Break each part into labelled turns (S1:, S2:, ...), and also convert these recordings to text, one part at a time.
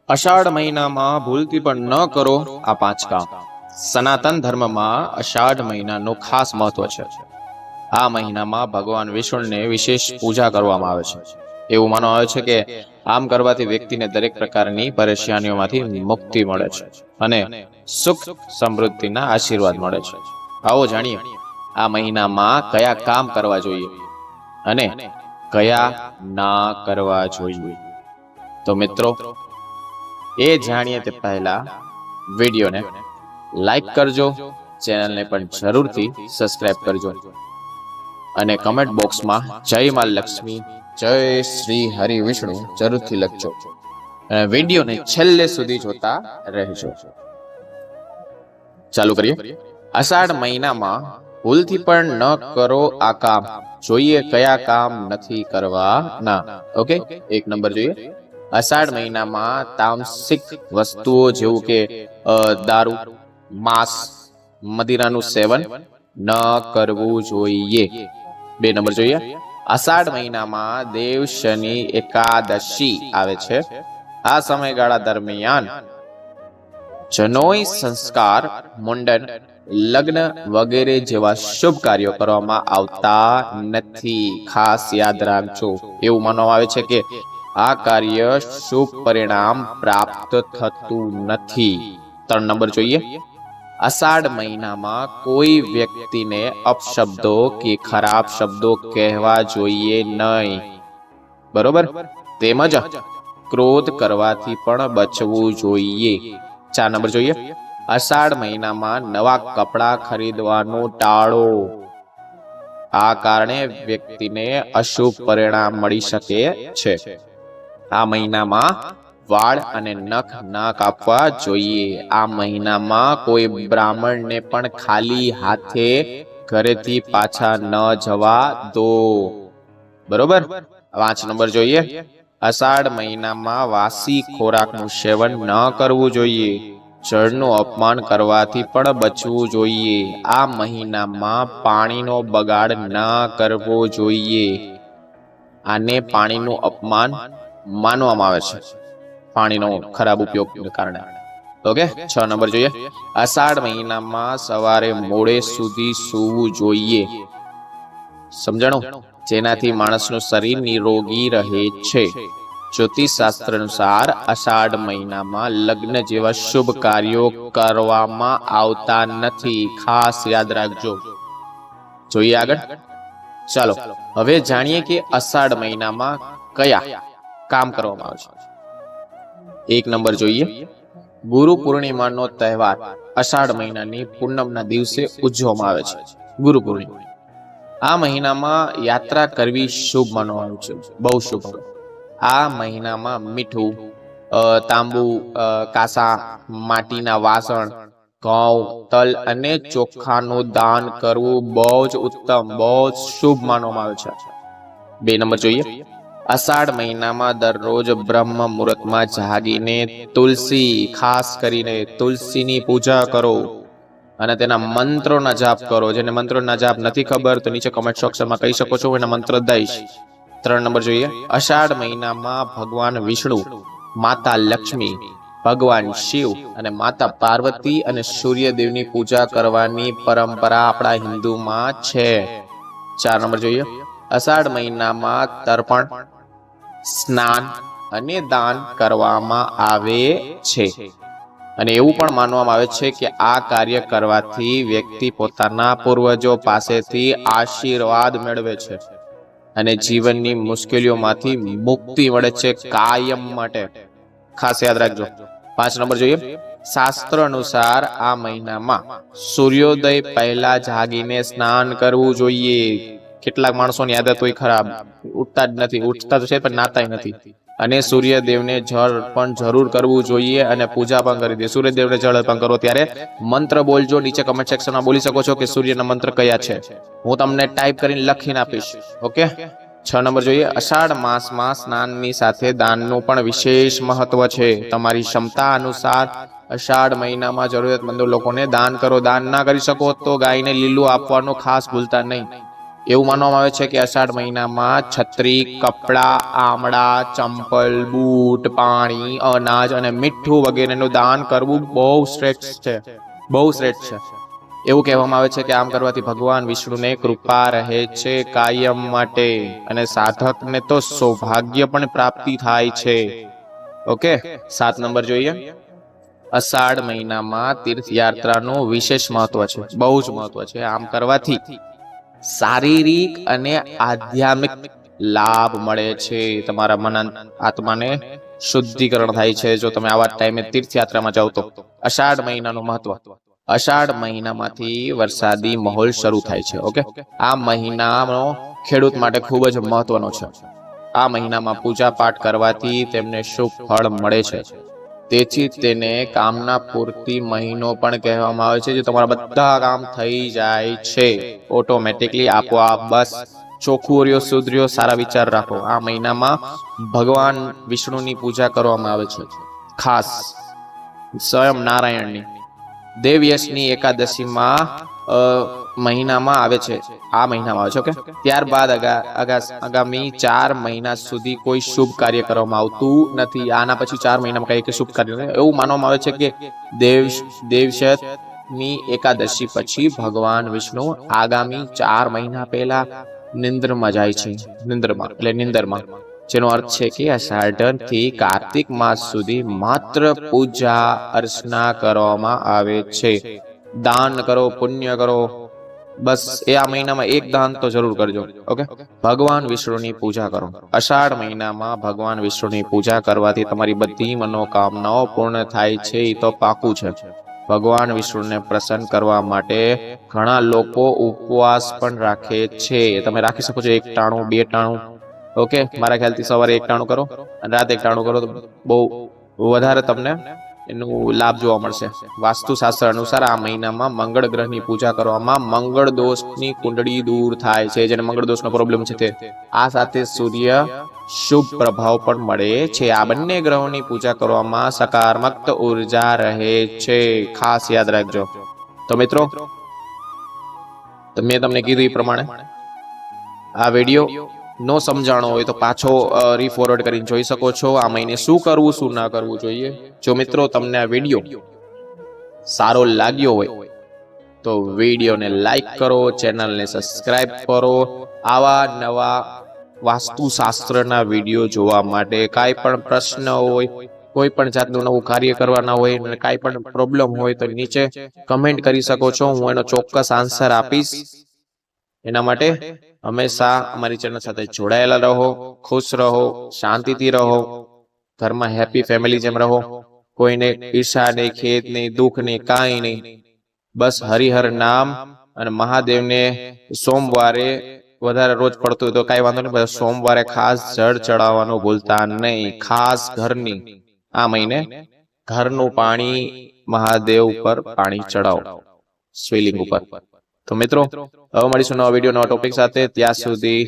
S1: અષાઢ મહિનામાં ભૂલથી પણ ન કરો આ 5 કામ. સનાતન ધર્મમાં અષાઢ મહિનાનું ખાસ મહત્વ છે. આ મહિનામાં ભગવાન વિષ્ણુને વિશેષ પૂજા કરવામાં આવે છે. એવું માનવામાં આવે છે કે આમ કરવાથી વ્યક્તિને દરેક પ્રકારની પરેશાનીઓમાંથી મુક્તિ મળે છે અને સુખ સમૃદ્ધિના આશીર્વાદ મળે છે. આવો જાણીએ આ મહિનામાં કયા કામ કરવા જોઈએ અને કયા ના કરવા જોઈએ. તો મિત્રો, એ જાણીએ તે પહેલા વિડીયોને લાઈક કરજો, ચેનલને પણ જરૂરથી સબસ્ક્રાઇબ કરજો અને કમેન્ટ બોક્સમાં જય માં લક્ષ્મી, જય શ્રી હરિ વિષ્ણુ જરૂરથી લખજો અને વિડીયોને છેલ્લે સુધી જોતા રહેજો. ચાલુ કરીએ. અષાઢ મહિનામાં ભૂલથી પણ ન કરો આ કામ. જોઈએ કયા કામ નથી કરવા ના. ઓકે, 1 નંબર જોઈએ. અષાઢ મહિનામાં તામસિક વસ્તુઓ જેવું કે દારૂ, માંસ, મદિરાનું સેવન ન કરવું જોઈએ. 2 નંબર જોઈએ. અષાઢ મહિનામાં દેવ શનિ એકાદશી આવે છે. આ સમયગાળા દરમિયાન જનોઈ સંસ્કાર, મુંડન, લગ્ન વગેરે જેવા શુભ કાર્યો કરવામાં આવતા નથી. ખાસ યાદ રાખજો. એવું માનવામાં આવે છે કે આ કાર્ય શુભ પરિણામ પ્રાપ્ત થતું નથી. 3 નંબર જોઈએ. અષાઢ મહિનામાં કોઈ વ્યક્તિને અપશબ્દો કે ખરાબ શબ્દો કહેવા જોઈએ નહીં, બરોબર? તેમજ ક્રોધ કરવાથી પણ બચવું જોઈએ. 4 નંબર જોઈએ. અષાઢ મહિનામાં નવા કપડાં ખરીદવાનું ટાળો. આ કારણે વ્યક્તિને અશુભ પરિણામ મળી શકે છે. આ મહિનામાં વાળ અને નખ ના કાપવા જોઈએ. આ મહિનામાં કોઈ બ્રાહ્મણને પણ ખાલી હાથે ઘરેથી પાછા ન જવા દો, બરોબર? 5 નંબર જોઈએ. અષાઢ મહિનામાં વાસી ખોરાકનું સેવન ન કરવું જોઈએ. જળનું અપમાન કરવાથી પણ બચવું જોઈએ. આ મહિનામાં પાણીનો બગાડ ન કરવો જોઈએ. આને પાણીનું અપમાન માનવામાં આવે છે, પાણીનો ખરાબ ઉપયોગને કારણે. ઓકે, 6 નંબર જોઈએ. અષાઢ મહિનામાં સવારે મોડે સુધી સૂવું જોઈએ. સમજાણું? જેનાથી માણસનું શરીર નિરોગી રહે છે. જ્યોતિષ શાસ્ત્ર અનુસાર અષાઢ મહિનામાં લગ્ન જેવા શુભ કાર્યો કરવામાં આવતા નથી. ખાસ યાદ રાખજો. જોઈએ આગળ. ચાલો હવે જાણીએ કે અષાઢ મહિનામાં કયા કામ કરવામાં આવે છે. 1 નંબર જોઈએ. ગુરુ પૂર્ણિમાનો તહેવાર અષાઢ મહિનાની પૂનમના દિવસે ઉજવવામાં આવે છે. ગુરુ પૂર્ણિમા. આ મહિનામાં યાત્રા કરવી શુભ માનવામાં આવે છે, બહુ શુભ. આ મહિનામાં મીઠું, તાંબુ, કાસા, માટીના વાસણ, ઘઉં, તલ અને ચોખાનું દાન કરવું બહુ જ ઉત્તમ, બહુ જ શુભ માનવામાં આવે છે. 2 નંબર જોઈએ. અષાઢ મહિનામાં દરરોજ બ્રહ્મ મુહૂર્તમાં જાગીને તુલસી, ખાસ કરીને તુલસીની પૂજા કરો અને તેના મંત્રોના જાપ કરો. જેને મંત્રોના જાપ નથી ખબર તો નીચે કમેન્ટ સેક્શનમાં કહી શકો છો, એના મંત્ર દઈશ. 3 નંબર જોઈએ. અષાઢ મહિનામાં ભગવાન વિષ્ણુ, માતા લક્ષ્મી, ભગવાન શિવ અને માતા પાર્વતી અને સૂર્યદેવની પૂજા કરવાની પરંપરા આપણા હિન્દુમાં છે. 4 નંબર જોઈએ. અષાઢ મહિનામાં તર્પણ, સ્નાન અને દાન કરવામાં આવે છે અને એવું પણ માનવામાં આવે છે કે આ કાર્ય કરવાથી વ્યક્તિ પોતાના પૂર્વજો પાસેથી આશીર્વાદ મેળવે છે અને જીવનની મુશ્કેલીઓમાંથી મુક્તિ મળે છે કાયમ માટે. ખાસ યાદ રાખજો. 5 નંબર જોઈએ. શાસ્ત્ર અનુસાર આ મહિનામાં સૂર્યોદય પહેલા જાગીને સ્નાન કરવું જોઈએ. કેટલાક માણસોની આદત હોય ખરાબ, ઉઠતા જ નથી, ઉઠતા તો છે પણ નાતાય નથી. અને સૂર્યદેવને જળ પણ જરૂર કરવું જોઈએ અને પૂજા પણ કરી દે. સૂર્યદેવને જળ અર્પણ કરો ત્યારે મંત્ર બોલજો. નીચે કમેન્ટ સેક્શનમાં બોલી શકો છો કે સૂર્યના મંત્ર કયા છે. હું તમને ટાઈપ કરીને લખીને આપીશ. ઓકે, 6 નંબર જોઈએ. અષાઢ માસમાં સ્નાનની સાથે દાનનું પણ વિશેષ મહત્વ છે. તમારી ક્ષમતા અનુસાર અષાઢ મહિનામાં જરૂરિયાતમંદ લોકોને દાન કરો. દાન ના કરી શકો તો ગાયને લીલું આપવાનું ખાસ ભૂલતા નહીં. એવું માનવામાં આવે છે કે અષાઢ મહિનામાં છત્રી, કપડા, આમળા, ચંપલ, બૂટ, પાણી, અનાજ અને મીઠું વગેરેનું દાન કરવું બહુ શ્રેષ્ઠ છે, બહુ શ્રેષ્ઠ છે. એવું કહેવામાં આવે છે કે આમ કરવાથી ભગવાન વિષ્ણુને કૃપા રહે છે કાયમ માટે, અને સાધકને તો સૌભાગ્ય પણ પ્રાપ્તિ થાય છે. ઓકે, 7 નંબર જોઈએ. અષાઢ મહિનામાં તીર્થયાત્રાનું વિશેષ મહત્વ છે, બહુ જ મહત્વ છે. આમ કરવાથી શારીરિક અને આધ્યાત્મિક લાભ મળે છે. તમારા મન આત્માને શુદ્ધિકરણ થાય છે જો તમે આવા ટાઈમે તીર્થયાત્રામાં જાઓ તો. અષાઢ મહિનાનું મહત્વ. અષાઢ મહિનામાંથી વરસાદી માહોલ શરૂ થાય છે. ઓકે, આ મહિનાનો ખેડૂત માટે ખૂબ જ મહત્વનો છે. આ મહિનામાં પૂજા પાઠ કરવાથી તેમને શુભ ફળ મળે છે. તેથી તેને કામના પૂર્તિ મહિનો પણ કહેવામાં આવે છે. જે તમારા બધા કામ થઈ જાય છે ઓટોમેટિકલી, આપોઆપ. બસ ચોખ્ખું રહ્યો, શુદ્ધ રહ્યો, સારા વિચાર રાખો. આ મહિનામાં ભગવાન વિષ્ણુની પૂજા કરવામાં આવે છે, ખાસ સ્વયં નારાયણની. દેવયશની એકાદશીમાં મહિનામાં આવે છે, આ મહિનામાં આવે છે. ઓકે, ત્યારબાદ આગામી 4 મહિના સુધી કોઈ શુભ કાર્ય કરવામાં આવતું નથી. આના પછી 4 મહિનામાં કઈ શુભ કાર્ય નથી. એવું માનવામાં આવે છે કે દેવશની એકાદશી પછી ભગવાન વિષ્ણુ આગામી 4 મહિના પહેલા નિંદ્રમાં જાય છે. નિંદરમાં, જેનો અર્થ છે કે અષાઢ થી કાર્તિક માસ સુધી માત્ર પૂજા અર્ચના કરવામાં આવે છે. દાન કરો, પુણ્ય કરો, બસ એ આ મહિનામાં એક દાન તો જરૂર કરજો. ઓકે, ભગવાન વિષ્ણુની પૂજા કરો. અષાઢ મહિનામાં ભગવાન વિષ્ણુની પૂજા કરવાથી તમારી બધી મનોકામનાઓ પૂર્ણ થાય છે, એ તો પાકું છે. ભગવાન વિષ્ણુને પ્રસન્ન કરવા માટે ઘણા લોકો ઉપવાસ પણ રાખે છે. તમે રાખી શકો છો 1 ટાણું, 2 ટાણું. ઓકે, મારા ખ્યાલથી સવારે 1 ટાણું કરો અને રાતે 1 ટાણું કરો તો બહુ વધારે તમને એનું લાભ જોવા મળશે. વાસ્તુશાસ્ત્ર અનુસાર આ મહિનામાં મંગળ ગ્રહની પૂજા કરવામાં મંગળ દોષની કુંડળી દૂર થાય છે, જેને મંગળ દોષનો પ્રોબ્લેમ છે તે. આ સાથે સૂર્ય શુભ પ્રભાવ પણ મળે છે. આ બંને ગ્રહોની પૂજા કરવામાં સકારાત્મક ઉર્જા રહે છે, ખાસ યાદ રાખજો. તો મિત્રો, મેં તમને કીધું એ પ્રમાણે આ વિડીયો નો સમજાણો હોય તો પાછો રીફોરવર્ડ કરીને જોઈ શકો છો. આ મહિને શું કરવું, શું ના કરવું જોઈએ. જો મિત્રો તમને આ વિડીયો સારો લાગ્યો હોય તો વિડીયોને લાઈક કરો, ચેનલને સબસ્ક્રાઇબ કરો. આવા નવા વાસ્તુશાસ્ત્રના વિડીયો જોવા માટે કાંઈ પણ પ્રશ્ન હોય, કોઈ પણ જાતનું નવું કાર્ય કરવાના હોય અને કાંઈ પણ પ્રોબ્લેમ હોય તો નીચે કમેન્ટ કરી શકો છો. હું એનો ચોક્કસ આન્સર આપીશ. એના માટે હંમેશા અમારી ચેનલ સાથે જોડાયેલા રહો, ખુશ રહો, શાંતિથી રહો, ઘરમાં હેપી ફેમિલી જેમ રહો. કોઈને ઈર્ષા નહીં, ખેદ નહીં, દુઃખ નહીં, કાંઈ નહીં. બસ હરિહર નામ અને મહાદેવને સોમવારે વધારે રોજ પડતું હોય તો કાંઈ વાંધો નહીં, સોમવારે ખાસ જળ ચડાવવાનું ભૂલતા નહીં. ખાસ ઘરની આ મહિને ઘરનું પાણી મહાદેવ ઉપર પાણી ચડાવો, શિવલિંગ ઉપર. તો મિત્રો, હવે મળીશું નવા વિડીયો, નવા ટોપિક સાથે. ત્યાં સુધી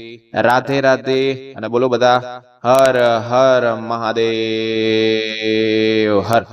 S1: રાધે રાધે, અને બોલો બધા હર હર મહાદેવ. હર